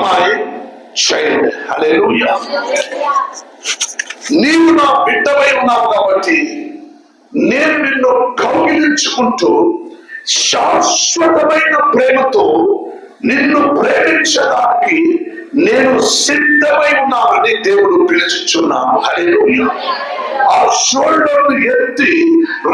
My child. హల్లెలూయా. నీవు నా బిడ్డవై ఉన్నావు కాబట్టి నేను నిన్ను కౌగిలించుకుంటూ శాశ్వతమైన ప్రేమతో నిన్ను ప్రేమించడానికి నేను సిద్ధమై ఉన్నానని దేవుడు పిలుచుచున్నాను. హల్లెలూయా. ఆ షోల్డర్ను ఎత్తి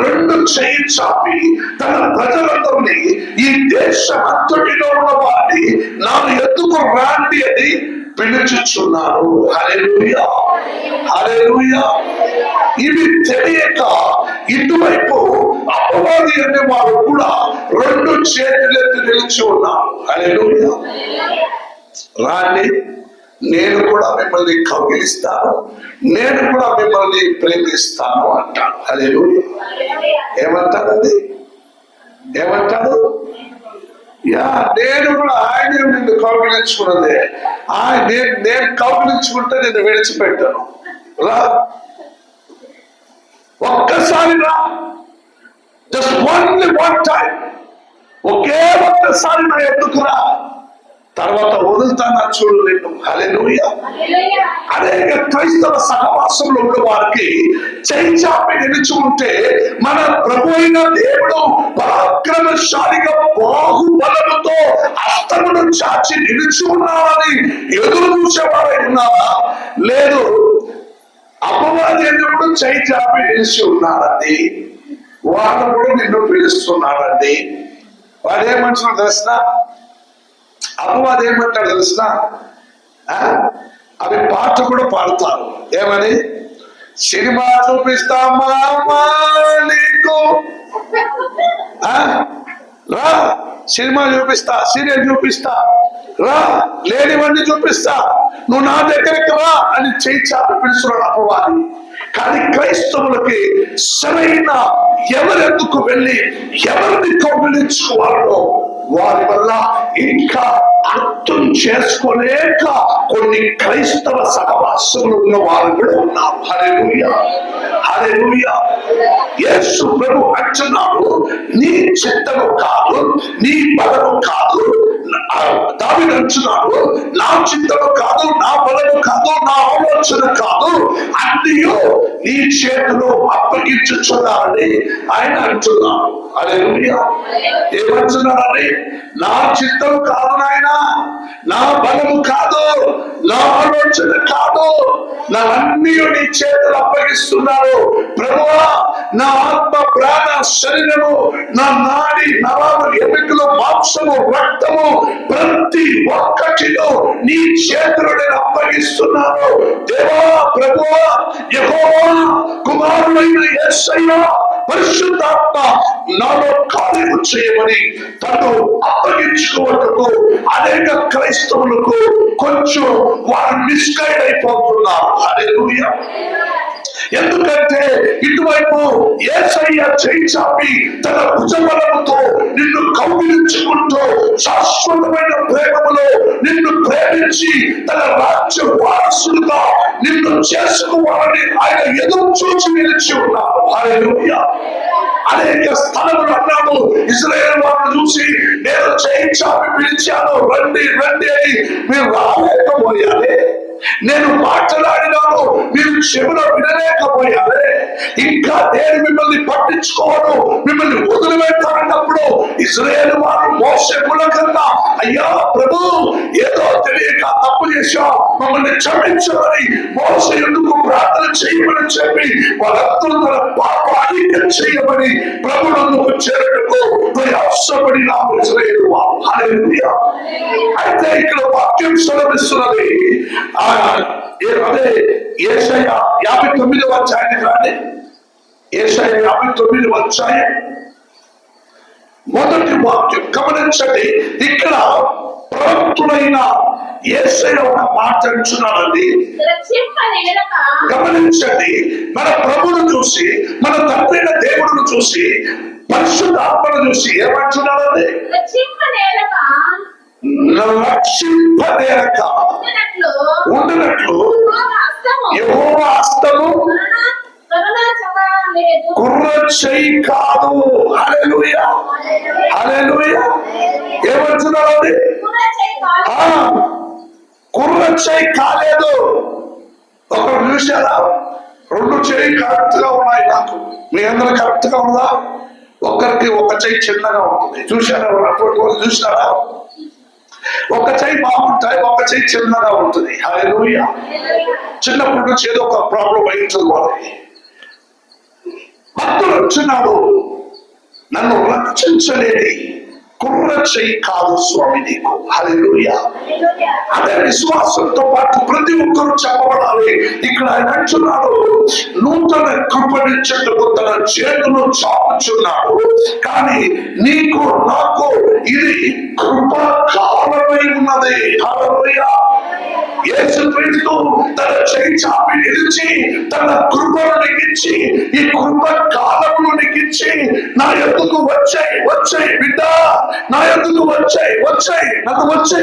రెండు చేయి చాపి తన ప్రజలందరినీ, ఈ దేశం అంతటిలో ఉన్న వారిని నా ఎద్దుకు రాండి అని పిలుచుచున్నాను. హల్లెలూయా. హల్లెలూయా. ఇవి తెలియక ఇటువైపు అపవాది అనే వారు కూడా రెండు చేతులెత్తి నిలిచి ఉన్నారు. హల్లెలూయా. రాండి, నేను కూడా మిమ్మల్ని కౌగిలిస్తాను, నేను కూడా మిమ్మల్ని ప్రేమిస్తాను అంటాడు. హల్లెలూయా. ఏమంటారు అది? ఏమంటాడు? నేను కూడా ఆయన నిన్ను కౌగిలించుకున్నదే, నేను కౌగిలించుకుంటే నేను విడిచిపెట్టాను. రా, ఒక్కసారి రా, జస్ట్ ఓన్లీ వన్ టైం, ఒకే ఒక్కసారి నా ఎత్తుకు రా, తర్వాత వదులుతానా చూడు నిన్ను. హల్లెలూయా. అనేక క్రైస్తవ సహవాసంలో ఉన్న వారికి చేయి చాపి నిలుచుకుంటే మన ప్రభు అయిన దేవుడు పరాక్రమశాలిగా బాహుబలముతో హస్తమును చాచి నిలిచి ఉన్నారని ఎదురు చూసేవారై ఉన్నారా? లేదు, అపవాది అన్నప్పుడు చేయి చాపి నిలిచి ఉన్నారండి, వాళ్ళు కూడా నిన్ను పిలుస్తున్నారండి. వాడేమంటున్నాడు తెలిసిన? అపవాది ఏమంటాడు తెలిసిన? అవి పాట కూడా పాడతారు. ఏమని? సినిమా చూపిస్తామా నీకు, రా, సినిమా చూపిస్తా, సీరియల్ చూపిస్తా, రా, లేనివన్నీ చూపిస్తా, నువ్వు నా దగ్గరికి రా అని చేయి చాపి పిలుస్తున్నాడు అపవాది. కానీ క్రైస్తవులకి సరైన ఎవరెందుకు వెళ్ళి ఎవరిని కౌగిలించుకోవాలో వారి వల్ల ఇంకా అర్థం చేసుకోలేక కొన్ని క్రైస్తవ సహవాసంలో ఉన్న వారు కూడా ఉన్నారు. హల్లెలూయా. హల్లెలూయా. యేసు ప్రభు అంటున్నాడు, నీ చిత్తము కాదు, నీ బలము కాదు. దావీదు అంటున్నాడు, నా చిత్తము కాదు, నా బలము కాదు, నా ఆలోచన కాదు, అన్నీ నీ చేతిలో అప్పగించుచున్నారని ఆయన అంటున్నాడు. హల్లెలూయా. ఏమంటున్నారని? నా చిత్తం కాదు నాయన, నా బలము కాదు, నా ఆలోచన కాదు, నా అన్నీ నీ చేతులు అప్పగిస్తున్నాడు. ప్రభువా, నా ఆత్మ, ప్రాణ, శరీరము, నా నాడి, నరాలు, ఎముకలు, మాంసము, రక్తము, ప్రతి ఒక్కటిలో నీ చేతులు నేను అప్పగిస్తున్నాను. దేవా, ప్రభువా, యెహోవా, కుమారుడైన యేసయ్యా, పరిశుద్ధాత్మ నాలో కార్యము చేయమని తను అప్పగించుకోవటకు అనేక క్రైస్తవులకు కొంచెం వారు మిస్గైడ్ అయిపోతున్నారు. హల్లెలూయా. ఎందుకంటే ఇటువైపు యేసయ్య చేయి చాపి తన భుజబలముతో నిన్ను కౌగిలించుకుంటూ శాశ్వతమైన ప్రేమలో నిన్ను ప్రేమించి తన రాజ్య వారసులుగా నిన్ను చేసుకోవాలని ఆయన ఎదురు చూసి నిలిచి ఉన్నారు. హల్లెలూయా. అనేక స్థలములు అన్నాడు, ఇశ్రాయేలు వారిని చూసి నేను చేయి చాపి పిలిచాను, రండి రండి అని మీరు రాలేకపోయారే, నేను మాట్లాడినాను, మీరు చెవులో వినలేకపోయారే, ఇంకా నేను మిమ్మల్ని పట్టించుకోవను, మిమ్మల్ని వదిలిపెట్టాలన్నప్పుడు ఇశ్రాయేలు వారు మోసే మూలంగా, అయ్యా ప్రభు, ఏదో తెలియక తప్పు చేశాం, మమ్మల్ని క్షమించమని మోసే ఎందుకు ప్రార్థన చేయమని చెప్పి వాళ్ళందరూ తన పాపాన్ని చేయమని ప్రభునందుకు చేరుటకు ప్రయాసపడినారు ఇశ్రాయేలు వారు. హల్లెలూయా. అయితే ఇక్కడ వాక్యం సెలవిస్తున్నది, అదే యేషయా 59వ అధ్యాయానికి రండి. యేషయా 59వ అధ్యాయం మొదటి వాక్యం గమనించండి. ఇక్కడ ప్రవక్తుడైన యేషయా ఒక మాట అంటున్నాడండి. గమనించండి, మన ప్రభువును చూసి, మన తండ్రి దేవుడును చూసి, పరిశుద్ధాత్మను చూసి ఏమంటున్నాడండి? రక్షింపనేరక ఉండనట్లు యెహోవా హస్తము కుర్ర చెయ్యి కాదు. హల్లెలూయా. హల్లెలూయా. ఏమంటున్నారండి? కుర్ర చేయి కాలేదు. ఒకరు చూసారా? రెండు చేయి కరెక్ట్ గా ఉన్నాయి. నాకు మీ అందరూ కరెక్ట్ గా ఉందా? ఒకరికి ఒక చెయ్యి చిన్నగా ఉంటుంది. చూసారా? చూసారా? ఒక చెయ్యి బాగుంటాయి, ఒక చెయ్యి చిన్నగా ఉంటుంది. హల్లెలూయా. చిన్నప్పటి నుంచి ఏదో ఒక ప్రాబ్లం అయింటుంది వాళ్ళకి. భక్తుడు వచ్చినాడు, నన్ను రక్షించలేని కుర్ర చెయ్యి కాదు స్వామి నీకు. హల్లెలూయా. అదే విశ్వాసంతో పాటు ప్రతి ఒక్కరూ చెప్పబడాలి. ఇక్కడ ఆయన అంటున్నాడు, నూతన కృపణించేందుకు తన చేతులు చాపుచున్నాడు. కానీ నీకు నాకు ఇది కృప కాలమై ఉన్నది. హల్లెలూయా. యేసుక్రీస్తు తన చేయి చాపి నిలిచి తన కృపను నీకిచ్చి, ఈ కృప కాలమును నీకిచ్చి, నా యొద్దకు వచ్చాయి బిడ్డ, నా యొద్దకు వచ్చాయి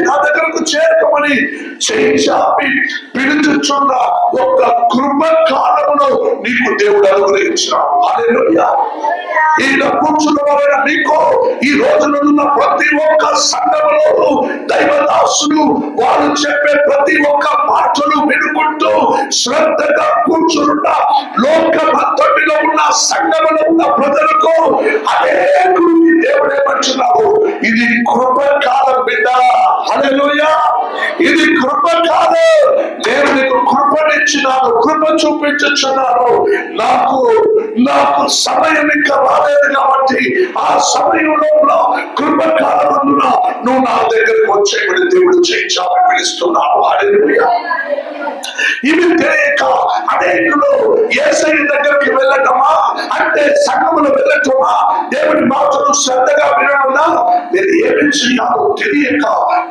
నా దగ్గరకు చేరుకోమని చేయి చాపి పిలుచుచున్న ఒక కృప కాలమును నీకు దేవుడు అనుగ్రహించాడు. హల్లెలూయా. ఈయన కూర్చున్న వారైన నీకు ఈ రోజున ప్రతి ఒక్క సంఘములో దైవదాసులు వారు చెప్పే ప్రతి ఒక్క మాటలు వినుకుంటూ శ్రద్ధగా కూర్చున్న లోకమంతటిలో ఉన్న సంఘములో ఉన్న ప్రజలకు అనేకుడికి దేవుడే మంచున్నావు. ఇది కృప కాలం బిడ్డ. హల్లెలూయా. ఇది కృప కాలం. నేను నీకు కృపనిచ్చినాను, కృప చూపించుచున్నాను. నాకు సమయం ఇంకా రాలేదు కాబట్టి ఆ సమయంలో కృప కాలమున నువ్వు నా దగ్గరకు వచ్చేయమని దేవుడు చేయించాలని పిలుస్తున్నాడు. హల్లెలూయా. ఇవి తెలియక అనేకులు యేసయ్య దగ్గరికి వెళ్ళటమా అంటే సంఘములు వెళ్ళటమా, దేవుడి మాటలు శ్రద్ధగా వినడమా, నేను ఏమి చేయాలో తెలియక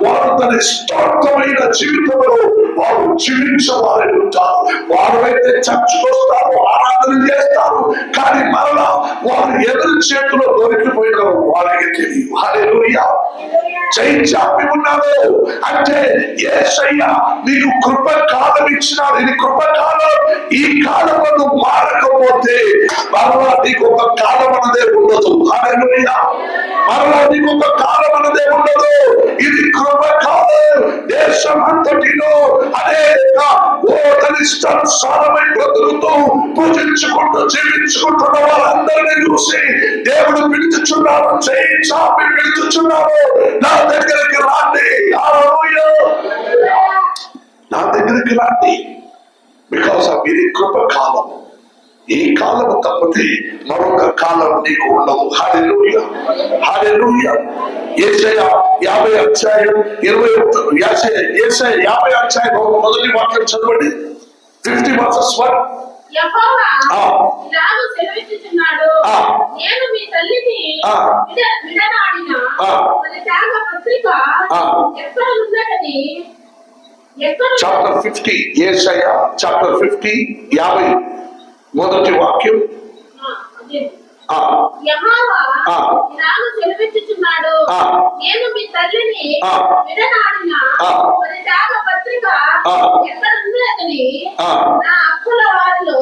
వారు తన ఇష్టమైన జీవితంలో వారు జీవించేవారు ఉంటారు. వారు అయితే చర్చకు వస్తారు, ఆరాధన చేస్తారు, కానీ మరలా వారు ఎదురు చేతిలో దొరికిపోయిన వారికి తెలియదు. హల్లెలూయా. చేయి చాపి ఉన్నాడు అంటే యేసయ్య నీకు కృప కాలం ఇచ్చినాడు. ఇది కృప కాలం. ఈ కాలంలో మారకపోతే మరలా నీకు ఒక కాలం అన్నదే ఉండదు. హల్లెలూయా. మరలా నీకు ఒక కాలం అన్నదే ఉండదు. ఇది కృప కాలం. దేశం అంతటిలో అనేక తనిష్టానుసారమై బ్రతుకుతూ పూజించుకుంటూ జీవించుకుంటున్న వాళ్ళందరినీ చూసి దేవుడు పిలుచుచున్నాడు, చేయి చాపి పిలుచుచున్నాడు, నా దగ్గరికి రాండి. హల్లెలూయా. నా దగ్గరికి రాండి. బికాస్ ఆఫ్ ఇది కృప కాలం. ఈ కాలము తప్పితే మరొక కాలం నీకు ఉండదు. హల్లెలూయా. హల్లెలూయా. యేషయా 50 అధ్యాయం 21 యేషయా 50 అధ్యాయం మొదటి వాక్యం చదవండి. 50 verses 1. యెహోవా ఇలాగూ సెలవిచ్చుచున్నాడు, నేను మీ తల్లిని విడనాడిన మన త్యాగ పత్రిక ఎక్కడ ఉన్నదని. చాప్టర్ 50 యేషయా చాప్టర్ 50 50 మొదటి వాక్యం. యెహోవా ఇలాగూ సెలవిచ్చుచున్నాడు, నేను మీ తల్లిని విడనాడిన మన త్యాగ పత్రిక ఎక్కడ ఉన్నదని నా అప్పుల వారిలో.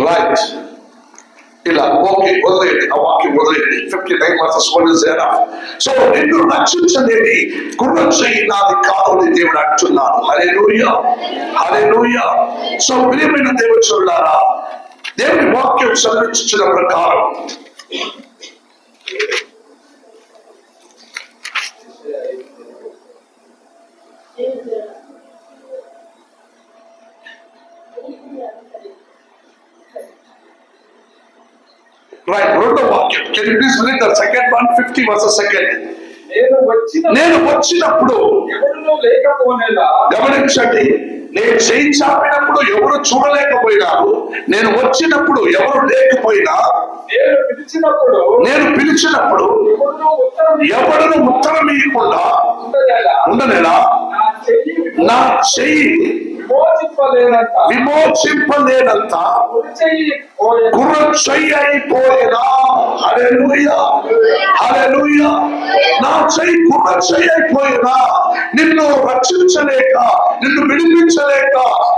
రైట్. ఇలా ఓకే, వదిలేయండి ఆ వాక్యం, వదిలేయండి. 59 verses 1 is enough. సో నిన్ను రక్షించలేని కుర్ర చెయ్యి నాది కాదు అని దేవుడు అంటున్నాడు. హల్లెలూయా. హల్లెలూయా. సో ప్రియమైన దేవుని చూడారా, దేవుని వాక్యం సెలవిచ్చిన ప్రకారం రైట్. రెండో వాక్యం. Can you please read the second one? 50 verses 2. నేను వచ్చినప్పుడు ఎవరు లేకపోయినా, గమనించండి, నేను చేయి చాపినప్పుడు ఎవరు చూడలేకపోయినారు, నేను వచ్చినప్పుడు ఎవరు లేకపోయినా, నేను పిలిచినప్పుడు ఎవరు ఉత్తరం ఇవ్వకుండా ఉండనేలా నా చెయ్యి విమోచింపలేనంత కుర్ర చెయ్యి అయిపోయేనా. హల్లెలూయా. హల్లెలూయా. నా చెయ్యి కుర్ర చెయ్యి అయిపోయేనా. నిన్ను రక్షించలేక, నిన్ను విడిపించలేక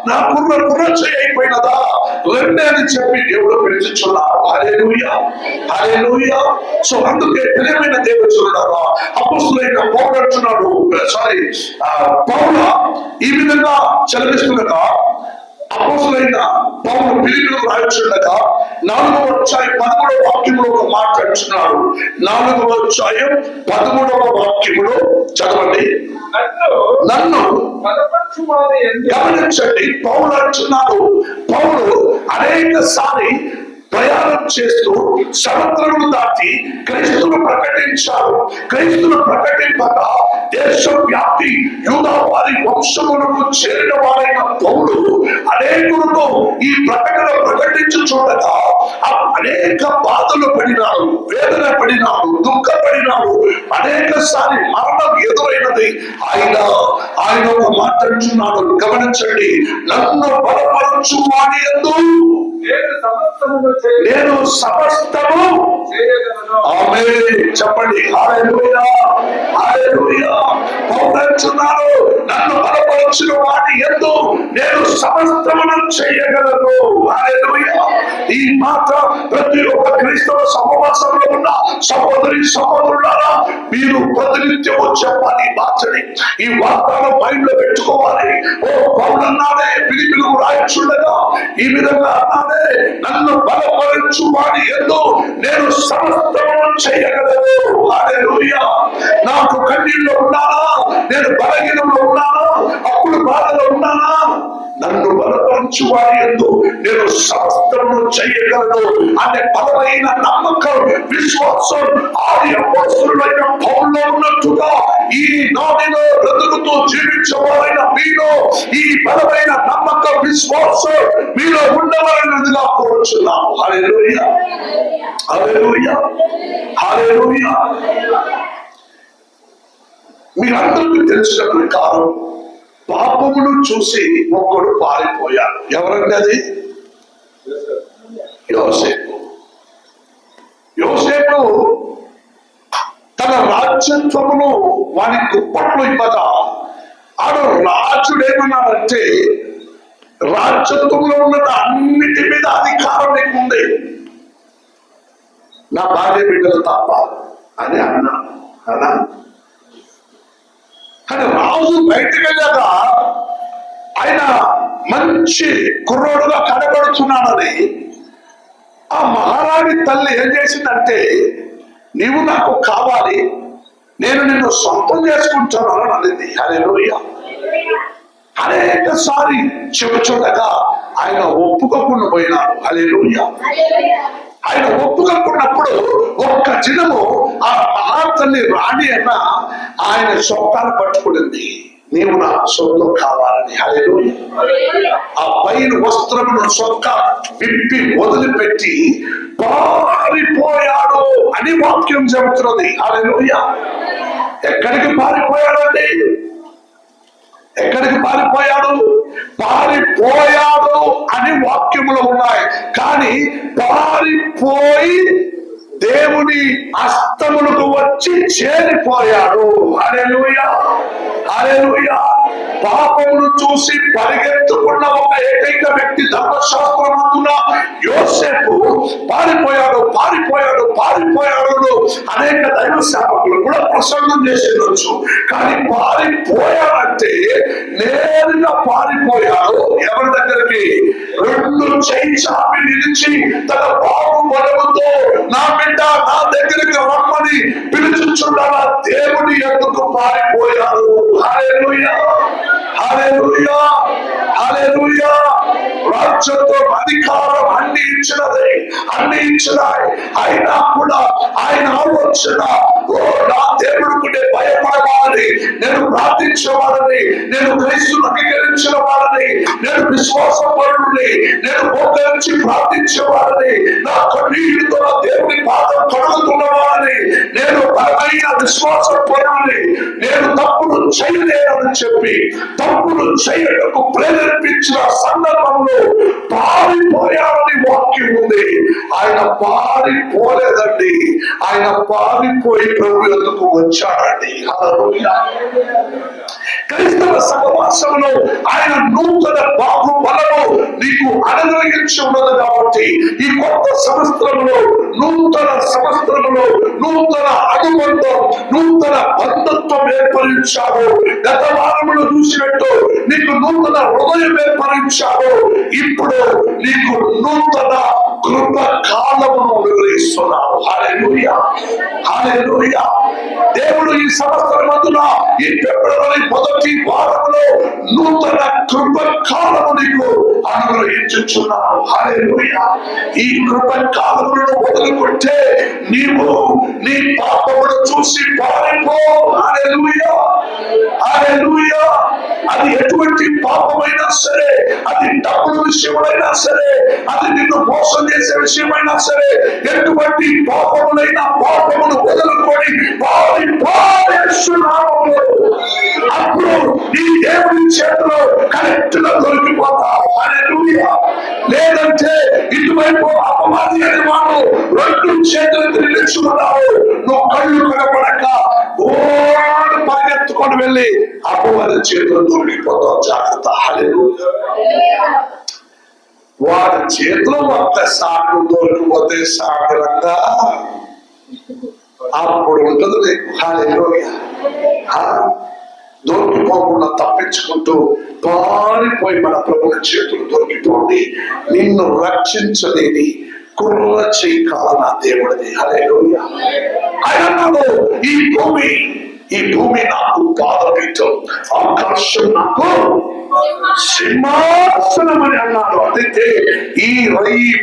నా కుర్ర చెయ్యి అయిపోయినదా. రండి అని చెప్పి దేవుడు పిలుచుచున్నాడు. హల్లెలూయా, హల్లెలూయా. సో అందుకే ప్రియమైన దేవుడున్నారా, అపొస్తలుడైన పౌలు అంటున్నాడు, పౌలు ఈ విధంగా చదివిస్తుండగా, అపొస్తలుడైన పౌలు ఫిలిప్పీయులకు రాయుచుండగా 4వ అధ్యాయం 13వ వాక్యంలో ఒక మాట అంటున్నాడు. 4వ అధ్యాయం 13వ వాక్యములో చదవండి. నన్ను గమనించండి, పౌలు అంటున్నాడు, పౌలు అనేకసారి ప్రయాణం చేస్తూ సముద్రమును దాటి క్రీస్తును ప్రకటించారు. క్రీస్తును ప్రకటింపక దేశం వ్యాప్తి యూదా వారి వంశములకు చేరిన వారైన పౌలు అనేకులకు ఈ ప్రకటన ప్రకటించుచుండగా అనేక బాధలు పడినాడు, వేదన పడినాడు, దుఃఖపడినాడు, అనేకసారి మరణం ఎదురైనది. ఆయన ఒక మాట అంటున్నాడు, గమనించండి, నన్ను బలపరచు వాని యందు నేను సమస్తము ఆమేన్ చెప్పండి. హల్లెలూయా, హల్లెలూయా. పౌలు అంటున్నాడు, నన్ను బలపరచిన వాని యందు నేను సమస్తమును చేయగలను. హల్లెలూయా. ఈ మాట ప్రతి ఒక్క క్రైస్తవ సహవాసంలో ఉన్న సహోదరి సహోదరులారా, మీరు ప్రతినిత్యము చెప్పాలి. మాటని ఈ వాగ్దానం మైండ్ లో పెట్టుకోవాలి. ఓ పౌలు అన్నాడే ఫిలిప్పీయులకు రాయచుండగా ఈ విధంగా అన్నాడే, నన్ను బలపరచు వాని యందు నేను సమస్తమును చేయగలను. హల్లెలూయా. నాకు కన్నీళ్ళు ఉన్నానా, నేను బలహీనంలో ఉన్నానా, అప్పుడు బాధలో ఉన్నానా, నన్ను బలపరచు వాని యందు నేను సమస్తమును చేయగలను అనే బలమైన నమ్మకం, విశ్వాసం ఆది అపొస్తలుడైన పౌలులో ఉన్నట్టుగా ఈ నాటిలో బ్రతుకుతూ జీవించవారైన మీలో ఈ బలమైన నమ్మకం, విశ్వాసం మీలో ఉండవాలన్నదిగా కోరుచున్నాము. హల్లెలూయా, హల్లెలూయా, హల్లెలూయా. మీరందరికీ తెలిసిన ప్రకారం పాపమును చూసి ఒక్కడు పారిపోయాడు. ఎవరండి అది? యోసేపు. యోసేపు తన రాజ్యత్వమును వాని గుప్పట్లు ఇవ్వగా ఆడు రాజుడేమన్నాడంటే, రాజ్యత్వంలో ఉన్న అన్నిటి మీద అధికారం నీకు ఉంది, నా భార్య బిడ్డలు తప్ప అని అన్నాడు. అన్నా కానీ రాజు బయటకు వెళ్ళాక ఆయన మంచి కుర్రోడుగా కనబడుతున్నాడని ఆ మహారాణి తల్లి ఏం చేసిందంటే, నీవు నాకు కావాలి, నేను నిన్ను సొంతం చేసుకుంటాను అని అన్నది. హల్లెలూయా. అనేకసారి చెబుచుండగా ఆయన ఒప్పుకోకుండా పోయినాడు. హల్లెలూయా. ఆయన ఒప్పుకోకున్నప్పుడు ఒక్క దినము ఆ మహాతల్లి రాణి అన్న ఆయన సొంతాన్ని పట్టుకునింది, నీవు నా సొంతం కావాలని. హల్లెలూయా. ఆ పైన వస్త్రమును సొంత విప్పి వదిలిపెట్టి పారిపోయాడు అని వాక్యం చెబుతున్నది. హల్లెలూయా. ఎక్కడికి పారిపోయాడండి? ఎక్కడికి పారిపోయాడు? పారిపోయాడు అని వాక్యములు ఉన్నాయి. కానీ పారిపోయి దేవుని హస్తములకు వచ్చి చేరిపోయాడు. హల్లెలూయా, హల్లెలూయా. పాపమును చూసి పరిగెత్తుకున్న ఒక ఏకైక వ్యక్తి ధర్మశాస్త్రమందున యోసేపు పారిపోయాడు, పారిపోయాడు, పారిపోయాడు. అనేక దైవ సేవకులు కూడా ప్రసంగం చేసేయచ్చు. కానీ పారిపోయాడంటే నేరుగా పారిపోయాడు. ఎవరి దగ్గరికి? రెండు చేయి చాపి నిలిచి తన బాబు బలముతో నా బిడ్డ నా దగ్గరికి రమ్మని పిలుచుచున్నాడు. దేవుని ఎందుకు పారిపోయాడు. హల్లెలూయా, హల్లెలూయా, హల్లెలూయా. రాజ్యంతో అధికారం అన్ని ఇచ్చినది, అన్ని ఇచ్చినాయి. అయినా కూడా ఆయన ఆలోచన, ఓ నా దేవుడికి భయపడవాలని, నేను ప్రార్థించేవాడని, నేను క్రీస్తును అంగీకరించిన వాడని, నేను విశ్వాసం పరుడిని, నేను మోకరించి ప్రార్థించేవాడని, నా కన్నీటితో దేవుని పాదం కడుగుతున్నవాడని, నేను బలమైన విశ్వాసం పరుడిని, నేను తప్పులు చేయలేనని చెప్పి తప్పులు చేయటకు ప్రేరేపించిన సందర్భంలో పారిపోయాడని వాక్యం ఉంది. ఆయన పారిపోలేదండి, ఆయన పారిపోయి ప్రభు ఎందుకు వచ్చాడండి. హల్లెలూయా. క్రైస్తవ సహవాసంలో ఆయన నూతన బాహుబలము నీకు అనుగ్రహించి నిర్ణయించి ఉన్నది కాబట్టి ఈ కొత్త సంవత్సరంలో, నూతన సంవత్సరంలో నూతన అనుబంధం, నూతన బంధుత్వం ఏర్పరించావు. గత వారములు చూసినట్టు నీకు నూతన హృదయం ఏర్పరించావు. ఇప్పుడు నీకు నూతన కృప కాలమును వివరిస్తున్నాడు. హల్లెలూయా, హల్లెలూయా. దేవుడు ఈ సంవత్సరమందున ఈ ఫిబ్రవరి మొదటి వారంలో నూతన కృప కాలము నీకు అనుగ్రహించుచున్నాడు. హల్లెలూయా. ఈ కృప కాలమును వదులుకుంటే నీవు నీ పాపమును చూసి పారిపో. హల్లెలూయా, హల్లెలూయా. అది ఎటువంటి పాపమైనా సరే, అది డబ్బుల విషయమైనా సరే, అది నిన్ను మోసం చేసే విషయమైనా సరే, ఎటువంటి పాపములైనా పాపమును వదులుకొని పారిపోయేస్తున్నాము. అప్పుడు ఈ దేవుని చేతిలో కరెక్ట్ గా దొరికిపోతావు. హల్లెలూయా. లేదంటే ఇటువైపు అపవాది అనే వాడు రెండు చేతులకు నిలుచుకున్నావు. నువ్వు కళ్ళు కనపడక ఓడు పరిగెత్తుకొని వెళ్ళి అపవాది చేతులు దొరికిపోతావు. జాగ్రత్త. హల్లెలూయా. వాడి చేతిలో ఒక్కసారి దొరికిపోతే సాగరంగా అప్పుడు ఉంటుంది నీకు. హల్లెలూయా. దొరికిపోకుండా తప్పించుకుంటూ పారిపోయి మన ప్రభుని చేతులు దొరికిపోండి. నిన్ను రక్షించలేని కుర్ర చేయి కాల నా దేవుడిది. హల్లెలూయా. ఆయన అన్నాడు, ఈ భూమి నాకు పాదపీఠం, ఆకాశం నాకు సింహాసనం అని అన్నాడు. అయితే ఈ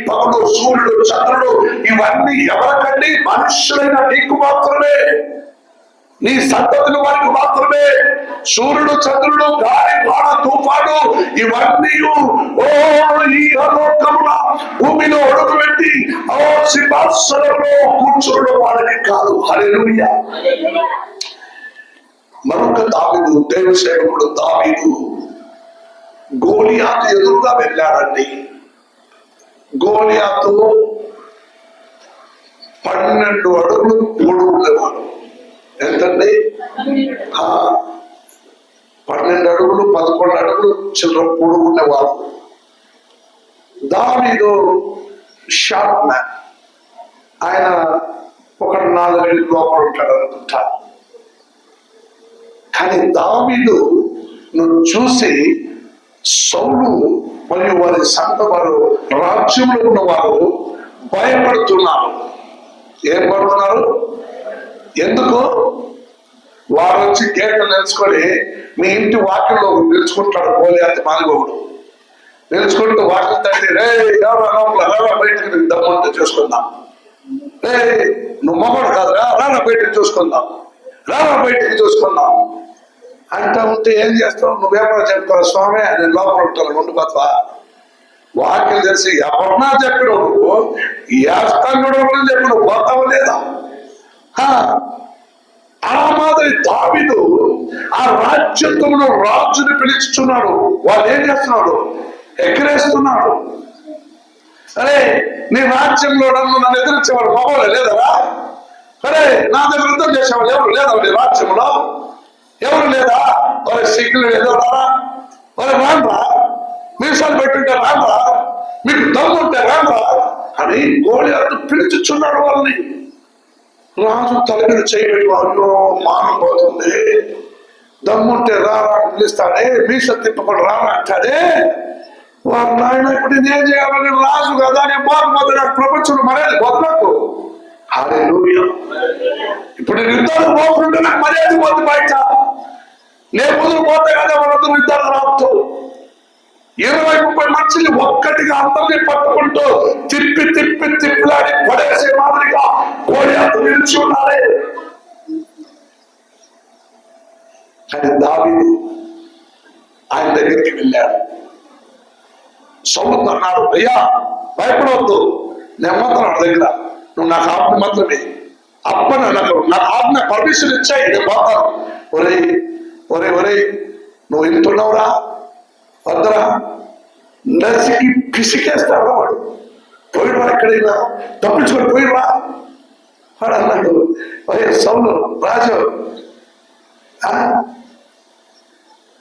పగలు, సూర్యుడు, చంద్రుడు ఇవన్నీ ఎవరికండి? మనుషులైన నీకు మాత్రమే, నీ సంతతుల వారికి మాత్రమే. సూర్యుడు, చంద్రుడు, గాలి, వాన, తుఫాను ఇవన్నీ ఈ అలోకమున భూమిలో అడుగు పెట్టి సింహాసనంలో కూర్చున్న వాడిని కాదు. హల్లెలూయా. మరొక దావీదు, దేవుని సేవకుడు దావీదు గోలియాతు ఎదురుగా వెళ్ళాడండి. గోలియాతు 12 అడుగులు పొడవు ఉండేవాడు. ఎంతండి? 12 అడుగులు 11 అడుగులు చిల్లర పొడవు ఉండేవాడు. దావీదు షార్ట్ మ్యాన్. ఆయన ఒక 4 అడుగులు లోపల ఉంటాడు అనుకుంటా. కానీ దావీదు నువ్వు చూసి సౌలు మరియు వారి సంత వారు, రాజ్యంలో ఉన్నవారు భయపడుతున్నారు. ఏం పడుతున్నారు? ఎందుకు? వారు వచ్చి గేట్లు నిలుచుకొని మీ ఇంటి వాకిల్లో నిలుచుకుంటాడు. గోలియాతు మానవుడు నిలుచుకుంటూ వాకిలు తట్టి, రే ఎవరో బయటకు దమ్ముంటే చూసుకుందాం, రే నువ్వు మొగడు కాదురా, రానా బయటకు చూసుకుందాం, రానా బయటకు చూసుకుందాం అంటా ఉంటే ఏం చేస్తావు? నువ్వేమో చెప్పుకోవాలి, స్వామి నేను లోపల ఉంటాను ఉండిపోతా. వాక్యం తెలిసి ఎవరన్నా చెప్పడు, నువ్వు యాస్తాంగుడు చెప్పి నువ్వు పోతావు లేదా? ఆ మాదిరి దావీదు ఆ రాజ్యంలో రాజుని పిలుచుచున్నాడు. వాళ్ళు ఏం చేస్తున్నాడు? ఎక్కరేస్తున్నాడు. అరే నీ రాజ్యంలో నన్ను ఎదిరించేవాడు మగవాళ్ళు లేదరా? అరే నా దగ్గర యుద్ధం చేసేవాళ్ళు ఎవరు లేదా? నీ రాజ్యంలో ఎవరు లేదా? వారి సిగ్గులు ఏదో రారా, వారి రాండ్రా, మీసాలు పెట్టుంటే రాండ్రా, మీకు దమ్ముంటే రాండ్రా అని గోలియాతు పిలుచుచున్నాడు వాళ్ళని. రాజు తల మీద చేయబెట్టి వాళ్ళు మానం పోతుంది. దమ్ముంటే రారా పిలుస్తాడే, మీస తిప్పకుండా రారా అంటాడే. వారు నాయన ఇప్పుడు నేనేం చేయాలని? రాజు కదా నేను బాగుపోతే నాకు ప్రపంచంలో మర్యాద బదులకు. హల్లెలూయా. ఇప్పుడు నేను యుద్ధాలు పోతుంటే నాకు మర్యాద పోతుంది బయట. నేను ముందుకు పోతే కదా వాళ్ళందరూ యుద్ధాలు రావచ్చు. 20-30 మనుషులు ఒక్కటిగా అందరినీ పట్టుకుంటూ తిప్పిలాడి పడేసే మాదిరిగా గోలియాతు నిలిచి ఉన్నారే. కానీ దావీదు ఆయన దగ్గరికి వెళ్ళాడు. సౌలు అన్నాడు, అయ్యా భయపడవద్దు, నెమ్మది దగ్గర నువ్వు నాకు ఆజ్ఞ మాత్రమే అప్పన నాకు ఆజ్ఞ పర్మిషన్ ఇచ్చాయి, నేను పోతాను. ఒరే ఒరే ఒరే నువ్వు ఇంటున్నావురా, వద్దరా, నసికి పిసికేస్తాడు వాడు. పోయిరా, ఎక్కడైనా తప్పించుకొని పోయిరా వాడు అన్నాడు. ఒరే సౌలు రాజు,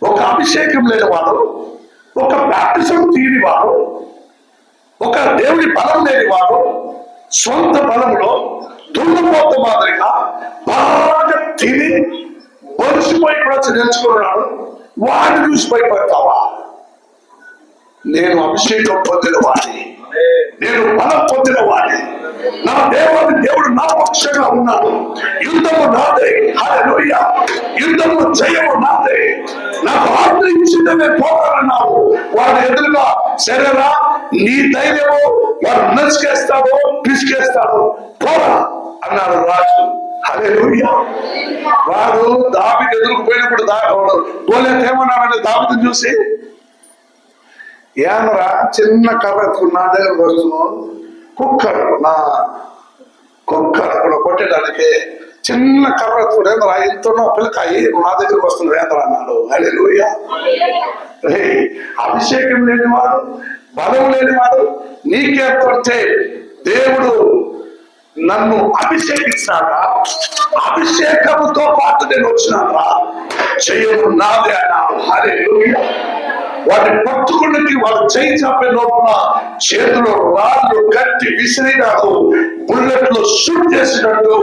ఒక అభిషేకం లేని వాడు, ఒక బ్యాప్టిజం తీయని వాడు, ఒక దేవుడి బలం లేని వాడు సొంత బలంలో దున్నపోత మాదిరిగా బాగా తిని బలిసిపోయి కూడా నేర్చుకున్నాడు. వాడిని చూసి భయపడతావా? నేను అభిషేకం పొందిన వాడిని, నేను బలం పొందిన వాడిని, నా దేవుడు నా పక్షంగా ఉన్నాడు. యుద్ధము నాదే, హల్లెలూయా. యుద్ధము జయము నాదే. నాకు ఆజ్ఞ ఇచ్చిందనే పోరాడన్నావు. వాడు ఎదురుగా సరేనా నీ ధైర్యము వాడు నసుకేస్తాడు, పిసికేస్తాడు, పోరా అన్నాడు రాజు. హల్లెలూయా. వాడు దావీదు ఎదురుకు పోయినప్పుడు గోలియాతు ఏమన్నాడంటే దావీదుని చూసి, ఏమరా చిన్న కర్ర ఎత్తుకుని నా దగ్గర వస్తున్నావు, కుక్కను కొట్టేదానికి చిన్న కర్ర ఎత్తుకుని ఏంద్రా ఇంతనో పిల్లకాయి నా దగ్గరకు వస్తుంది ఏంద్రా అన్నాడు. హల్లెలూయా. అభిషేకం లేనివాడు, బలం లేనివాడు నీకేంటే దేవుడు నన్ను అభిషేకించాడా, అభిషేకముతో పాటు నేను వచ్చినాడా, చేయము నాదే అన్నాడు. హల్లెలూయా. వాటిని పట్టుకున్నకి వాడు చేయి చాపే లోపల చేతిలో రాళ్ళు కట్టి విసిరినాడు. బుల్లెట్లు షూట్ చేసినట్టు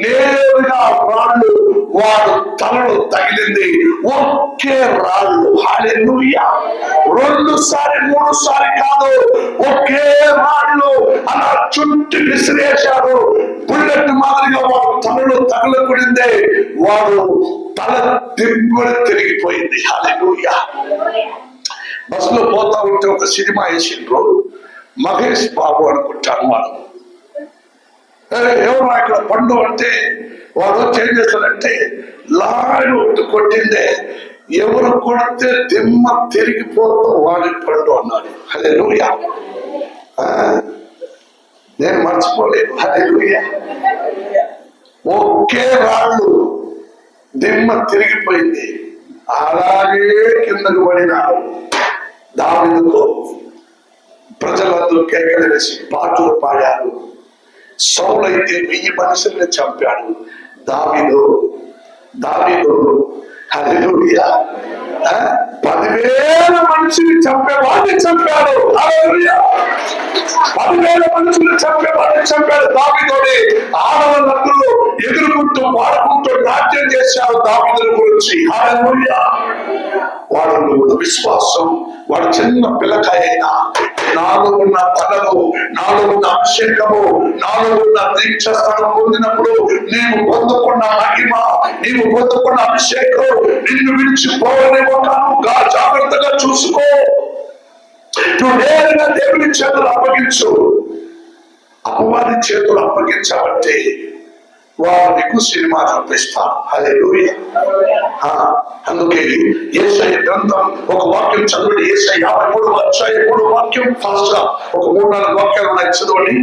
నేరుగా రాళ్ళు వాడు తలలో తగిలింది. ఒకే రాళ్ళు. హల్లెలూయా. 2 సారి 3 సారి కాదు, ఒకే రాళ్ళు అలా చుట్టి విసిరేశాడు. బుల్లెట్ మాదిరిగా వాడు తలలో తగలకూడిందే. వాడు తల దిబ్బలు తిరిగిపోయింది. హల్లెలూయా. బస్సులో పోతా ఉంటే ఒక సినిమా వేసిండ్రు, మహేష్ బాబు అనుకుంటాను. వాడు ఎవరు ఇక్కడ పండు అంటే వాడు ఏం చేస్తాడంటే లారీ కొట్టిందే, ఎవరు కొడితే దిమ్మ తిరిగిపోతూ వాడి పండు అన్నాడు. హల్లెలూయా. నేను మర్చిపోలేదు. హల్లెలూయా. ఒకే రాళ్ళు దిమ్మ తిరిగిపోయింది. అలాగే కిందకు పడినాడు. దావీదుకు ప్రజలందరూ కేకలు వేసి పాటలు పాడారు. సౌలు అయితే 1000 మనుషుల్ని చంపాడు. దావీదు హల్లెలూయా 10,000 మనుషుల్ని చంపేవాడిని చంపాడు. హల్లెలూయా. 10,000 మనుషుల్ని చంపేవాడిని చంపాడు. దావీదుని ఆడవాళ్ళందరూ ఎదుర్కొంటూ పాడుకుంటూ నాట్యం చేశారు దావీదు గురించి. హల్లెలూయా. వాడు విశ్వాసం, వాడు చిన్న పిల్లకాయ అయినా నాలో ఉన్న బలము, నాలో ఉన్న అభిషేకము, నాలో ఉన్న దీక్షస్థానం పొందినప్పుడు నీవు పొందుకున్న మహిమ, నీవు పొందుకున్న అభిషేకం నిన్ను విడిచిపోవనివ్వకుండా జాగ్రత్తగా చూసుకో. నువ్వు నేరుగా దేవుని చేతులు అప్పగించు. అపవాది చేతులు అప్పగించాలంటే వారు నీకు సినిమా చూపిస్తారు. హల్లెలూయా. అందుకే యేషయ గ్రంథం ఒక వాక్యం చదవండి. యేషయ 53 వాక్యం ఫాస్ట్ గా ఒక 3-4 వాక్యాలు ఉన్నాయి, చదవండి.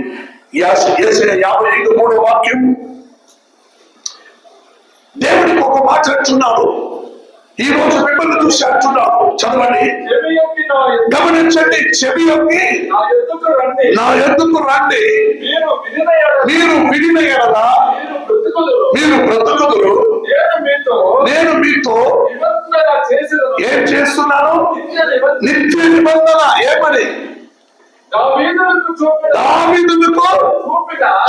యేషయ 53 వాక్యం. దేవుడికి ఒక మాట అంటున్నాడు, ఈ రోజు మిమ్మల్ని చూసి అంటున్నాడు. చదవండి, గమనించండి. చెవి యొక్కి నా ఎద్దుకు రండి, మీరు విడిన ఎడల మీరు బ్రతుకుదురు. నేను మీతో ఏం చేస్తున్నాను? నిత్య నిబంధన. ఏమని? దావీదుకు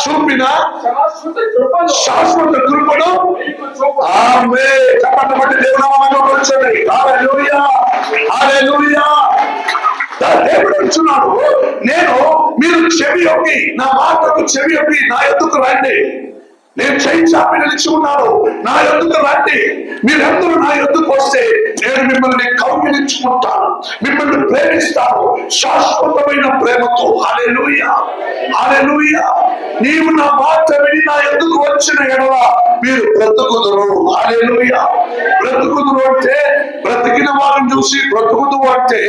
చూపిన శాశ్వత కృపను. ఆమేన్. చెప్పండి దేవుని నామములో కూర్చోండి. హల్లెలూయా. హల్లెలూయా. దేవుడు అంటున్నాడు, నేను మీరు చెవి యొక్కి నా మాటకు చెవి యొక్కి నా ఎద్దుకు రండి. నేను చేయి చాపి నిలిచి ఉన్నాను, నా యొద్దకు రండి. మీరందరూ నా యొద్దకు వస్తే నేను మిమ్మల్ని కౌగిలించుకుంటాను, మిమ్మల్ని ప్రేమిస్తాను శాశ్వతమైన ప్రేమతో. హల్లెలూయా. హల్లెలూయా. నీవు నా మాట విని నా యొద్దకు వచ్చిన ఎడల మీరు బ్రతుకుదురు. హల్లెలూయా. బ్రతుకుదురు అంటే బ్రతికిన వారిని చూసి బ్రతుకుదు అంటే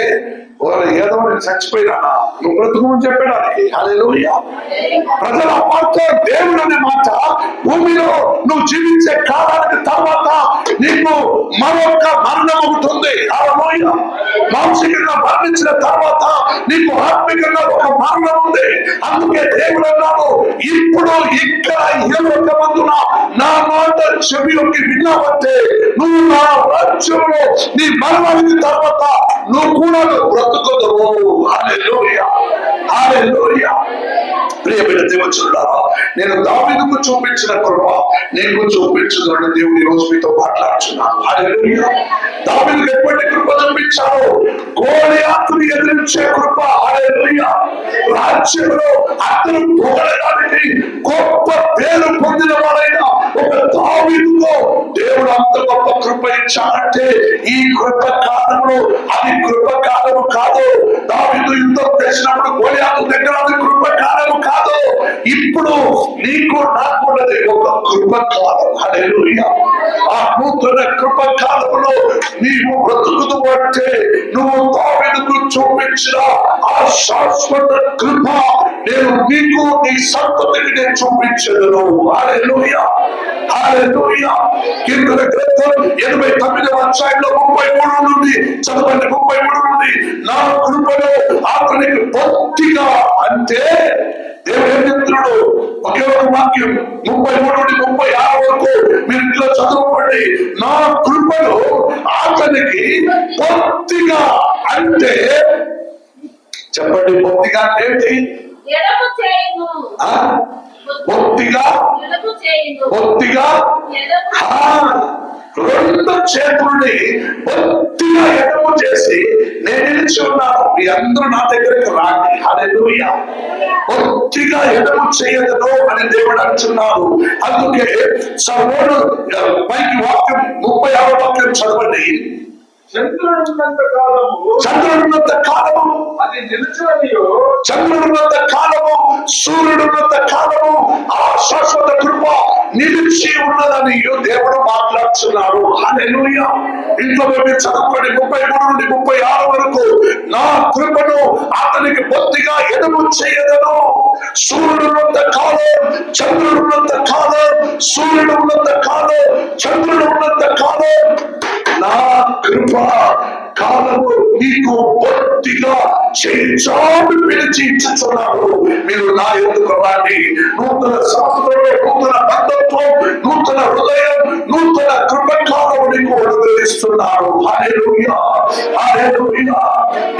ఏదో నేను చచ్చిపోయినా నువ్వు బ్రతుకుని చెప్పడానికి. హల్లెలూయా. ప్రజల మాట దేవుడు అనే మాట భూమిలో నువ్వు జీవించే కాలానికి తర్వాత నీకు మరొక మరణం ఉంటుంది. హల్లెలూయా. మానసికంగా మరణించిన తర్వాత నీకు ఆత్మికంగా ఒక మరణం ఉంది. అందుకే దేవుడు అన్నాడు, ఇప్పుడు ఇక్కడ మందున నా మాట చెవిలోకి విన్నావంటే నువ్వు నా రాజ్యంలో నీ మరణానికి తర్వాత నువ్వు కూడా బ్రతుకుదువు. హల్లెలూయా. హల్లెలూయా. దేవచనులారా, నేను దావీదుకు చూపించిన కృప నీకు చూపించదని దేవుడు ఈ రోజు మీతో మాట్లాడుతున్నాను. హల్లెలూయా. దావీదుకు ఎటువంటి కృప చూపించాడు? గోలియాతుని ఎదిరించే కృప. హల్లెలూయా. రాజ్యంలో అతను పొగడడానికి గొప్ప పేరు పొందిన వాడైన ఒక దావీదుకు దేవుడు అంత గొప్ప కృప ఇచ్చాడంటే ఈ కృప కాలంలో అది కృప కాలము కాదు. దావీదు యుద్ధం చేసినప్పుడు గోలియాతు దగ్గర అది కృప కాలము కాదు. ఇప్పుడు నీకు నాకు ఉన్నది ఒక కృప కాలం. హల్లెలూయా. ఆ నూతన కృప కాలంలో నీవు బ్రతుకుతూ అంటే నువ్వు దావీదుకు చూపించిన ఆ శాశ్వత కృప నేను నీకు నీ సంతతికి నేను చూపించను. హల్లెలూయా. హల్లెలూయా. కీర్తన గ్రంథం 89వ అధ్యాయంలో 33 నుండి చదవండి. 33 నుండి నా కృపలో అతనికి బొత్తిగా అంటే దేవుడు ఏం చెప్తున్నాడు? ఒకే ఒక వాక్యం 33 నుండి 36 వరకు మీరు ఇంట్లో చదువుకోండి. నా కృపలో అతనికి బొత్తిగా అంటే చెప్పండి. బొత్తిగా ఏంటి? ఎడము చేయను. బొత్తిగా ఎడము చేయను. బొత్తిగా రెండు చేతుల్ని బొత్తిగా ఎడము చేసి నేను నిలిచి ఉన్నాను. మీ అందరూ నా దగ్గరికి రాండి. హల్లెలూయా. బొత్తిగా ఎడము చేయదను అని దేవుడు అంటున్నారు. అందుకే సర్వోడు పైకి వాక్యం 36వ వాక్యం చదవండి. చంద్రుడున్నంత కాలము అది నిలిచిననియో, చంద్రుడున్నంత కాలము సూర్యుడున్నంత కాలము ఆ శాశ్వత కృప నిలిచి ఉన్నదని దేవుడు మాట్లాడుతున్నాడు. హల్లెలూయా. ఇంట్లో మేము చదువుకోండి. 33 నుండి 36 వరకు నా కృపను అతనికి బొత్తిగా ఎడము చేయదను. సూర్యుడున్నంత కాలం, చంద్రుడున్నంత కాలం, సూర్యుడు ఉన్నంత కాలం, చంద్రుడు ఉన్నంత కాలం నా కృప కాలము నీకు బొత్తిగా చేయించాడు పిలిచి ఇచ్చుచున్నాడు. మీరు నా ఎందుకు రాండి. నూతన శాస్త్రంలో నూతన బంధత్వం, నూతన హృదయం, నూతన కృప కాలము నీకు అనుగ్రహిస్తున్నాడు. హల్లెలూయా. హల్లెలూయా.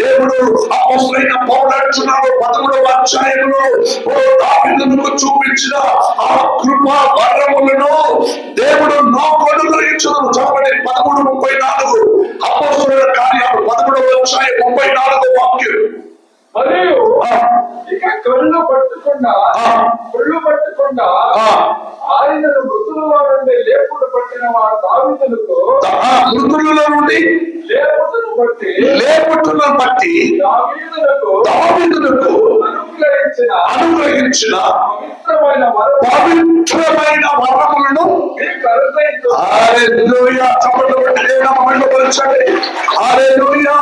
దేవుడు అపోస్తలుడైన పౌలు అంటున్నాడు 13వ అధ్యాయంలో దావీదుకు చూపించిన ఆ కృప వరములను దేవుడు నాకు అనుగ్రహించును. చదవండి 13:34 అపోస్తలుల కార్యాలు 13వ అధ్యాయం 34వ వాక్యం. మరియు ఇక కళ్ళు పట్టకుండా ఆయనను మృతులలో నుండి లేపుడు పట్టిన వాడు దావీదుకు మృతులలో నుండి లేపుటను బట్టి దావీదుకు అనుగ్రహించిన పవిత్రమైన వరములను హల్లెలూయా. హల్లెలూయా.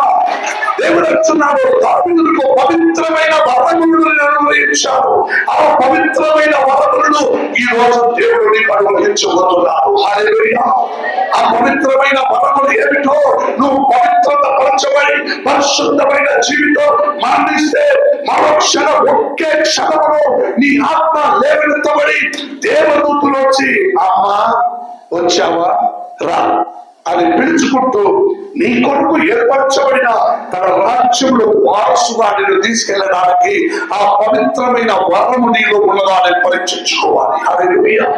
దేవుడు అంటున్నాడు దావీదుకు పవిత్రమైన వరములను అనుగ్రహించాడు. ఆ పవిత్రమైన వరములను ఈ రోజు దేవుడు నీకు అనుగ్రహించబోతున్నాడు. హల్లెలూయా. ఆ పవిత్రమైన వరములు ఏమిటో? నువ్వు పవిత్రత పరచబడి పరిశుద్ధమైన జీవితం మరణిస్తే మరో క్షణం ఒకే క్షణంలో నీ ఆత్మ లేవనెత్తబడి దేవదూతులు వచ్చి అమ్మా వచ్చావా రా అని పిలుచుకుంటూ నీ కొరకు ఏర్పరచబడిన తన రాజ్యంలో వారసుగా నేను తీసుకెళ్ళడానికి ఆ పవిత్రమైన వరము నీలో ఉన్నదాన్ని పరీక్షించుకోవాలి. హల్లెలూయా.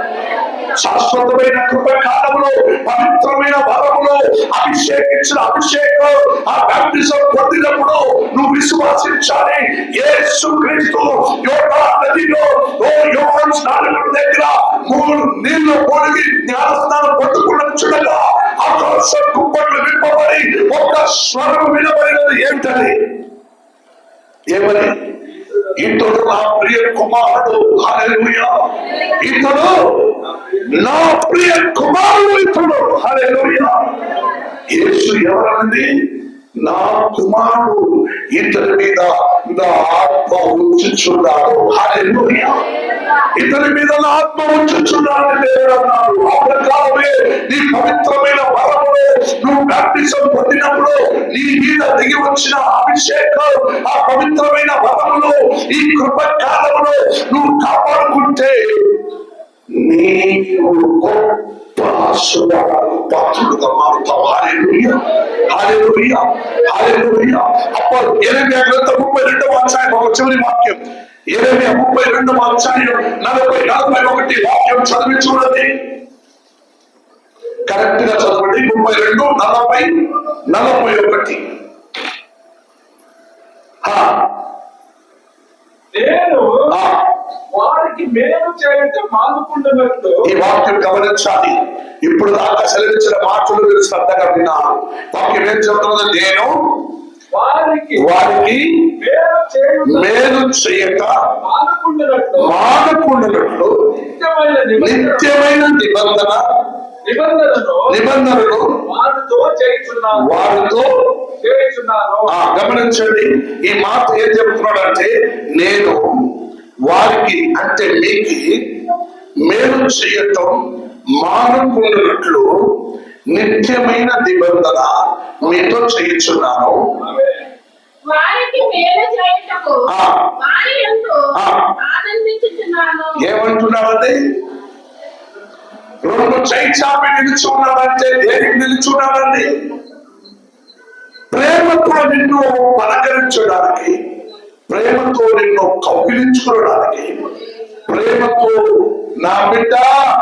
శాశ్వతమైన కృప కాలంలో పవిత్రమైన వరములో అభిషేకించిన అభిషేకం ఆ బాప్టిజం పొందినప్పుడు నువ్వు విశ్వాసించాలి. యేసుక్రీస్తు యోర్దాను నదిలో యోహాను స్నానకుడి దగ్గర 3 నీళ్లు పొడిగి జ్ఞానస్నానం పట్టుకున్నట్టుగా ఆకాశ కుప్పట్లు విప్పబడి ఒక స్వరం వినబడినది. ఏమిటది? ఏమని? ఇతడు నా ప్రియ కుమారుడు. హల్లెలూయా. ఇతడు నా ప్రియ కుమారుడు. ఇతడు. హల్లెలూయా. యేసు ఎవరన్నది? నా కుమారుడు, ఇతని మీద నా ఆత్మ ఉంచుచున్నాడు. హల్లెలూయా. ఇతని మీద నా ఆత్మ ఉంచుచున్నాడు దేవుడు అన్నాడు. ఆ ప్రకారమే నీ పవిత్రమైన వరములో నువ్వు బాప్టిజం పొందినప్పుడు నీ మీద దిగి వచ్చిన అభిషేకం ఆ పవిత్రమైన వరములో ఈ కృప కాలంలో నువ్వు కాపాడుకుంటే నీవు గొప్ప ఆశీర్వాదాలు పాత్రుడుగా మారుతావు. హల్లెలూయా. హల్లెలూయా. హల్లెలూయా. అప్పుడు 8 గ్రంథం 32వ అధ్యాయం ఒక చివరి వాక్యం, 32వ అధ్యాయం 40-41 వాక్యం చదివి చూడండి. కరెక్ట్ గా చదవండి. 32-40-41. నేను వారికి మేలు చేయటం మానుకుంటున్నట్లు. ఈ వాక్యం గమనించాలి. ఇప్పుడు దాకా సెలవించిన మాటలు మీరు శ్రద్ధగా విన్నారు. వాక్యం ఏం చెప్తున్నది? నేను వారికి మేలు చేయక మానుకుంటున్నట్లు నిత్యమైన నిబంధనలు వారితో చేయుచున్నాను. గమనించండి, ఈ మాట ఏం చెప్తున్నాడంటే, నేను వారికి అంటే మీకు మేలు చేయటం మానుకుంటున్నట్లు నిత్యమైన నిబంధన మీతో చేయుచున్నాను. వారికి మేలు చేయుటకు వారి యందు ఆనందించుచున్నాను. ఏమంటున్నాడంటే, రెండు చేయి చాపి నిలుచున్నాడంటే దేనికి నిలుచున్నాడండి? ప్రేమతో నిన్ను పలకరించడానికి, ప్రేమతో నిన్ను కౌగిలించుకోవడానికి, ప్రేమతో నా బిడ్డ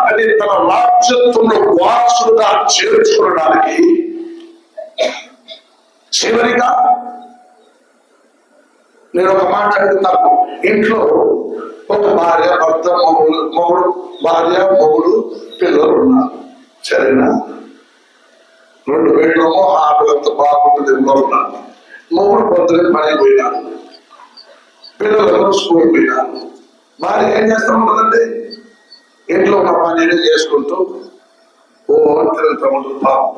అని తన రాజ్యత్వంలో వారసులుగా చేర్చుకోవడానికి. చివరిగా నేను ఒక మాట అడుగుతాను. ఇంట్లో ఒక భార్య, భర్త, మొగుడు, భార్య, మొగుడు, పిల్లలు ఉన్నారు. సరేనా? 2 బెడ్రూమ్, హాల్ అంత బాగుంటుంది. ఉన్నారు. మొగుడు పొద్దున పని పోయినాడు, పిల్లలు స్కూల్ పోయినారు. భార్య ఏం చేస్తూ ఉంటుందండి? ఇంట్లో ఉన్న పని చేసుకుంటూ తిరుగుతూ ఉంటుంది. పాపం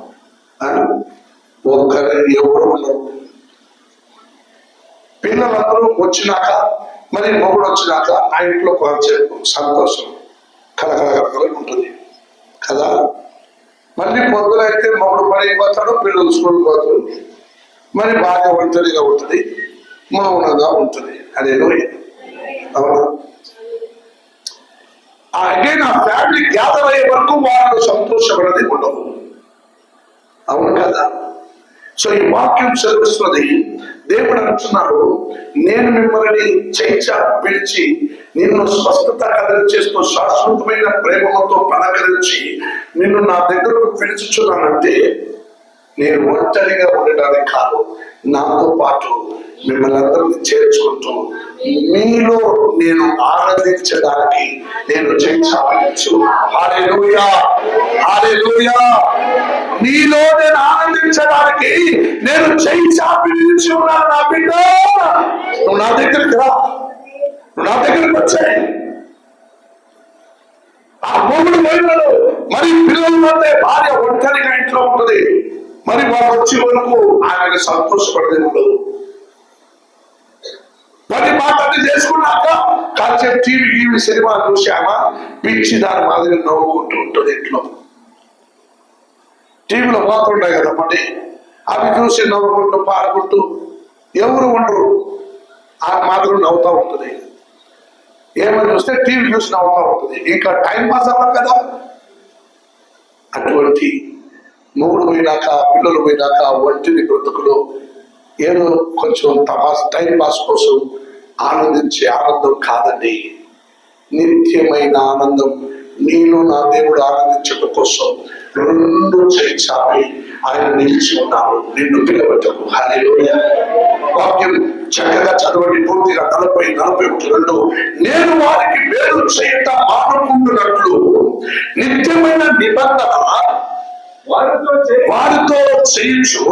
ఒక్కరు ఎవరు ఉండరు. పిల్లలందరూ వచ్చినాక, మరి మొగుడు వచ్చినాక ఆ ఇంట్లో కొంచెం సంతోషం కలకలకల ఉంటుంది కదా. మళ్ళీ పొద్దులైతే మొగుడు పనికి పోతాడు, పిల్లలు స్కూల్ పోతాడు, మరి బాగా ఒంటరిగా ఉంటుంది, మౌనంగా ఉంటుంది. హల్లెలూయా. అవునా? అగైన్ ఆ ఫ్యామిలీ గ్యాదర్ అయ్యే వరకు వాళ్ళు సంతోషపడది ఉండవు. అవును కదా? సో ఈ వాక్యం చదివిస్తున్నది, దేవుడు అంటున్నాడు, నేను మిమ్మల్ని చేయించా పిలిచి నిన్ను స్వస్థత కదిలిచేస్తూ శాశ్వతమైన ప్రేమతో పలకరించి నిన్ను నా దగ్గరకు పిలుచుచున్నానంటే నేను ఒంటరిగా ఉండడానికి కాదు, నాతో పాటు మిమ్మల్ని అందరినీ చేర్చుకుంటూ మీలో నేను ఆనందించడానికి నేను చేయించు. హల్లెలూయా, హల్లెలూయా. నీలో నేను ఆనందించడానికి నేను చేయించి ఉన్నాను. నా బిడ్డ, నువ్వు నా దగ్గరికి రా, నువ్వు నా దగ్గరికి వచ్చాయి. ఆ మొగుడు పోయినాడు, మరి పిల్లల మధ్య భార్య ఒంటరిగా ఇంట్లో ఉంటుంది. మరి వాళ్ళు వచ్చే వరకు ఆయన సంతోషపడదే ఉండదు. పని మాటలు చేసుకున్నాక కాసేపు టీవీ సినిమా చూసామా, పిచ్చి దాని మాదిరి నవ్వుకుంటూ ఉంటుంది. ఇంట్లో టీవీలో పోతుంటాయి కదా, మరి అవి చూసి నవ్వుకుంటూ పాడుకుంటూ ఎవరు ఉండరు, ఆ మాత్రం నవ్వుతూ ఉంటుంది. ఏమని చూస్తే టీవీ చూసి నవ్వుతూ ఉంటుంది. ఇంకా టైం పాస్ అవ్వాలి కదా. అటువంటి మొగుడు పోయినాక, పిల్లలు పోయినాక ఒంటిని బ్రతుకులు ఏదో కొంచెం టైం పాస్ కోసం ఆనందించే ఆనందం కాదండి. నిత్యమైన ఆనందం నీలో నా దేవుడు ఆనందించడం కోసం 2 చేయించాలి. ఆయన నిలిచి ఉన్నారు నిన్ను పిలవటకు. హల్లెలూయా. వాక్యం చక్కగా చదవండి పూర్తిగా. 40-41 నేను వారికి మేలు చేయటం మానుకుంటున్నట్లు నిత్యమైన నిబంధన వారితో చేయించు,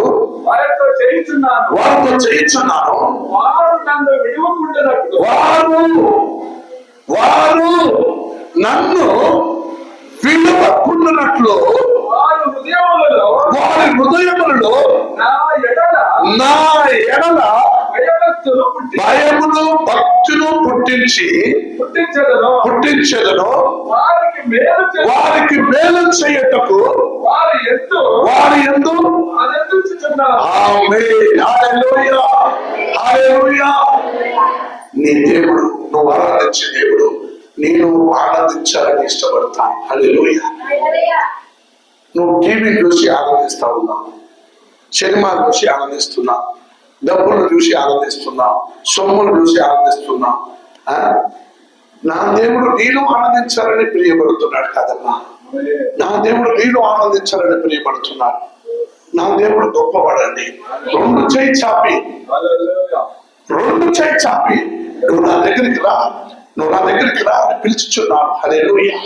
వారితో చేయించున్నాను. వారు నన్ను విడువకుంటున్నట్లు వారి హృదయములలో నా ఎడల భయమును భక్తులు పుట్టించెదను. వారికి మేలు చేయటకు వారి యందు ఆమేన్. హల్లెలూయా, హల్లెలూయా. నీ దేవుడు, నువ్వు ఆరాధించే దేవుడు నేను ఆనందించాలని ఇష్టపడతా. హల్లెలూయా. నువ్వు టీవీ చూసి ఆనందిస్తా ఉన్నావు, సినిమా చూసి ఆనందిస్తున్నా, డబ్బులను చూసి ఆనందిస్తున్నాం, సొమ్మును చూసి ఆనందిస్తున్నాం. నా దేవుడు నీలో ఆనందించాలని ప్రియపడుతున్నాడు కదమ్మా. నా దేవుడు నీలో ఆనందించాలని ప్రియపడుతున్నాడు. నా దేవుడు గొప్పవాడండి. రెండు చేయి చాపి నువ్వు నా దగ్గరికి రా అని పిలుచుచున్నాడు. హల్లెలూయా.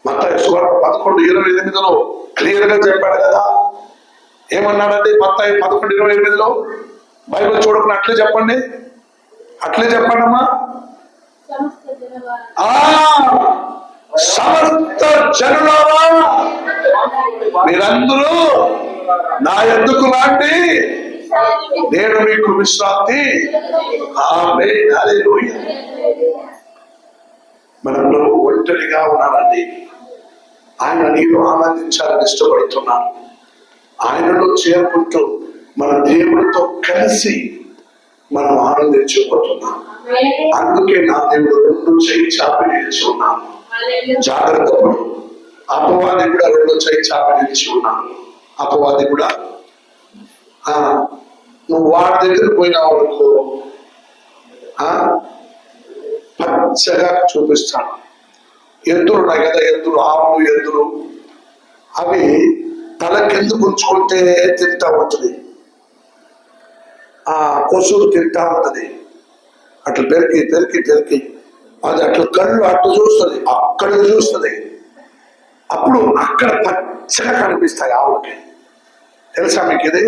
మత్తయి సువార్త 11:28 క్లియర్ గా చెప్పాడు కదా. ఏమన్నాడంటే మత్తయి 11:28 బైబిల్ చూడకుండా అట్లే చెప్పండి అమ్మా. సమస్త జనులారా మీరందరూ నా యొద్దకు రండి, నేను మీకు విశ్రాంతి. ఆమేన్. హల్లెలూయా. మనంలో ఒంటరిగా ఉన్నారండి. ఆయన నీలో ఆనందించాలని ఇష్టపడుతున్నాడు. ఆయనలో చేరుకుంటూ మన దేవుడితో కలిసి మనం ఆనందించబోతున్నాం. అందుకే నా దేవుడు రెండు చేయి చాపి నిలిచి ఉన్నాను. జాగ్రత్త పడు. అపవాది కూడా రెండు చేయి చాపి నిలిచి ఉన్నాను. అపవాది కూడా నువ్వు వాడి దగ్గర పోయినావు అనుకో, పచ్చగా చూపిస్తాడు. ఎద్దులు ఉన్నాయి కదా, ఆవులు ఎద్దులు, అవి తల కిందకు ఉంచుకుంటే తింటా ఉంటుంది, కొసులు తింటా ఉంటది. అట్లా పెరికి అది అట్లా కళ్ళు అట్లా చూస్తుంది, అక్కడ చూస్తుంది. అప్పుడు అక్కడ పచ్చగా కనిపిస్తాయి ఆవులకి. తెలుసా మీకు ఇది?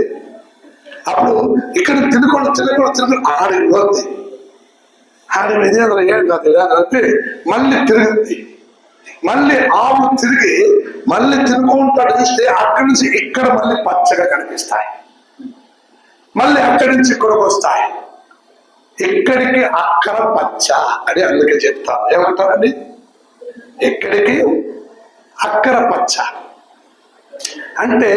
అప్పుడు ఇక్కడ తినకుండా ఆడికి పోద్ది. ఆడి మీద ఏం కాదు అంటే మళ్ళీ తిరుగుద్ది. మళ్ళీ ఆవు తిరిగి మళ్ళీ తినుకుంటాడు చూస్తే అక్కడి నుంచి ఇక్కడ మళ్ళీ పచ్చగా కనిపిస్తాయి. మళ్ళీ అక్కడి నుంచి ఇక్కడికి వస్తాయి. ఎక్కడికి అక్కడ పచ్చ అని అందుకే చెప్తారు. ఏమంటారండి? ఎక్కడికి అక్కడ పచ్చ అంటే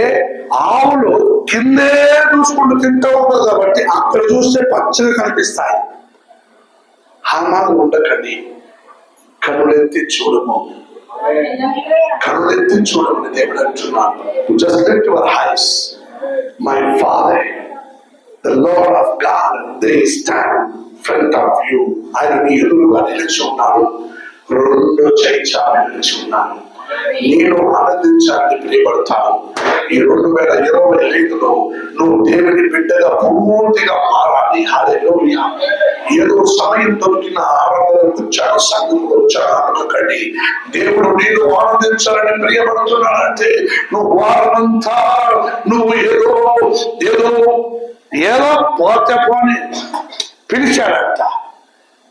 ఆవులు కిందే చూసుకుంటూ తింటూ ఉంటుంది కాబట్టి అక్కడ చూస్తే పచ్చగా కనిపిస్తాయి. హామాలు ఉండకండి, కనులెత్తి చూడము, కనులెత్తి చూడమని దేవుడు అంటున్నాడు. Just lift your eyes, my Father, the Lord of God, they stand in front of you. ఆయన నీ ఎదురుగా నిలిచి ఉన్నారు, రెండు చేయి చాపి నిలిచి ఉన్నారు. నేను ఆనందించాలని ప్రియపడతాను. ఈ 2025లో నువ్వు దేవుని బిడ్డగా పూర్తిగా మారాలి. హల్లెలూయా. ఏదో సమయం దొరికిన ఆరాధనకు వచ్చాడు, సంఘంలో వచ్చాడు అనుకోకండి. దేవుడు నేను ఆనందించాలని ప్రియపడుతున్నాడంటే నువ్వు వారమంతా నువ్వు ఏదో పోతే పోని పిలిచాడంట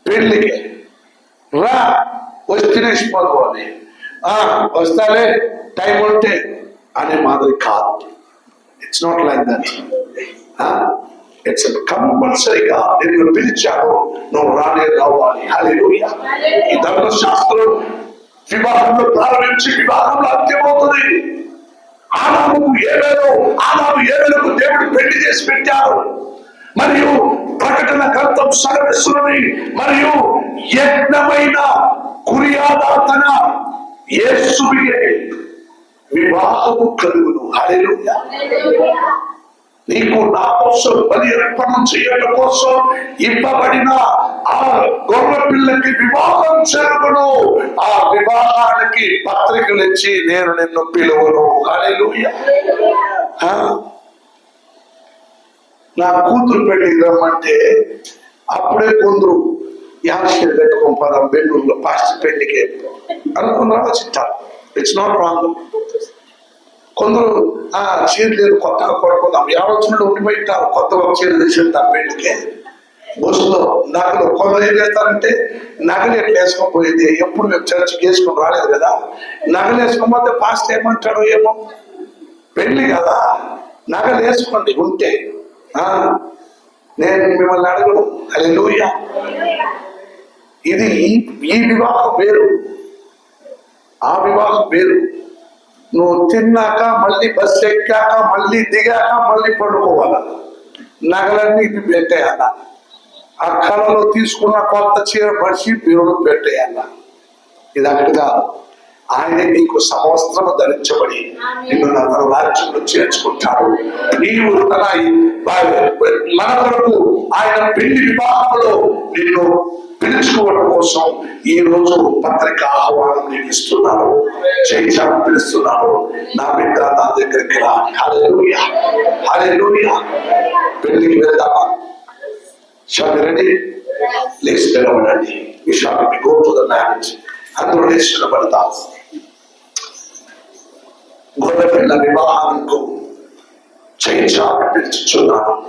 పెళ్లికి, రా వచ్చి తినేసిపోదు అని. వస్తాలే టైం ఉంటే అనే మాదిరి కాదు. It's not like that. It's కంపల్సరీగా నేను పిలిచాను, నువ్వు రావాలి. హల్లెలూయా. ఈ ధర్మశాస్త్రం వివాహంలో ప్రారంభించి వివాహంలో అంత్యమవుతుంది. ఆదాము ఏవేలకు దేవుడు పెళ్లి చేసి పెట్టారు. మరియు ప్రకటన గ్రంథం సర్వస్సులని మరియు యజ్ఞమైన కురియాదాతన యేసువిగే వివాహము కలుగును. హల్లెలూయా. నీకు నా కోసం బలి అర్పణం చేయడం కోసం ఇవ్వబడిన ఆ గొర్రె పిల్లకి వివాహం జరుగును. ఆ వివాహానికి పత్రికలు ఇచ్చి నేను నిన్ను పిలువను. హల్లెలూయా. నా కూతురు పెళ్లికి రమ్మంటే అప్పుడే కొందరు యాషే పెట్టుకోం పదం బెంగళూరులో పాస్టర్ పెళ్లికి అనుకుని ఆలోచించారు. It's not wrong. కొందరు చీర లేదు కొత్తగా కొనుక్కుందాం ఆలోచనలో ఉండిపోయింటారు. కొత్తగా చీర తీసేస్తారు పెళ్లికి. బస్సులో నగలు కొందరు ఏం చేస్తారంటే నగలు ఎట్లా వేసుకోపోయింది, ఎప్పుడు మేము చర్చికి వేసుకొని రాలేదు కదా, నగలు వేసుకోకపోతే పాస్ట్ ఏమంటాడో ఏమో, పెళ్లి కదా నగలు వేసుకోండి ఉంటే. నేను మిమ్మల్ని అడగను. హల్లెలూయా. ఇది ఈ వివాహం వేరు, ఆ వివాహం వేరు. నువ్వు తిన్నాక మళ్ళీ బస్సు ఎక్కాక మళ్ళీ దిగాక మళ్ళీ పడుకోవాల, నగలన్నీ పెట్టేయాల, ఆ కళలో తీసుకున్న కొత్త చీర పరిచి బీరులో పెట్టేయాల. ఇది అక్కడ కాదు. ఆయన నీకు సమవస్త్రము ధరించబడి నిన్ను తన రాజ్యంలో చేర్చుకుంటాడు. నీవు మన కొరకు ఆయన పెళ్లి వివాహంలో నిన్ను పిలుచుకోవడం కోసం ఈ రోజు పత్రిక ఆహ్వానం నీకు ఇస్తున్నాను. చేయించాలని పిలుస్తున్నాను. నా బిడ్డ నా దగ్గరికి రా. హల్లెలూయా, హల్లెలూయా. పెళ్లికి వెళ్దామా? Shall ready? లేచి నిలబడండి. ఈ షాప్కి గో టు ద మ్యారేజ్. అందరూ లేచి నిలబడతాం. గొర్రె పిల్ల వివాహానికి చేయించాలని పిలుచుచున్నాను.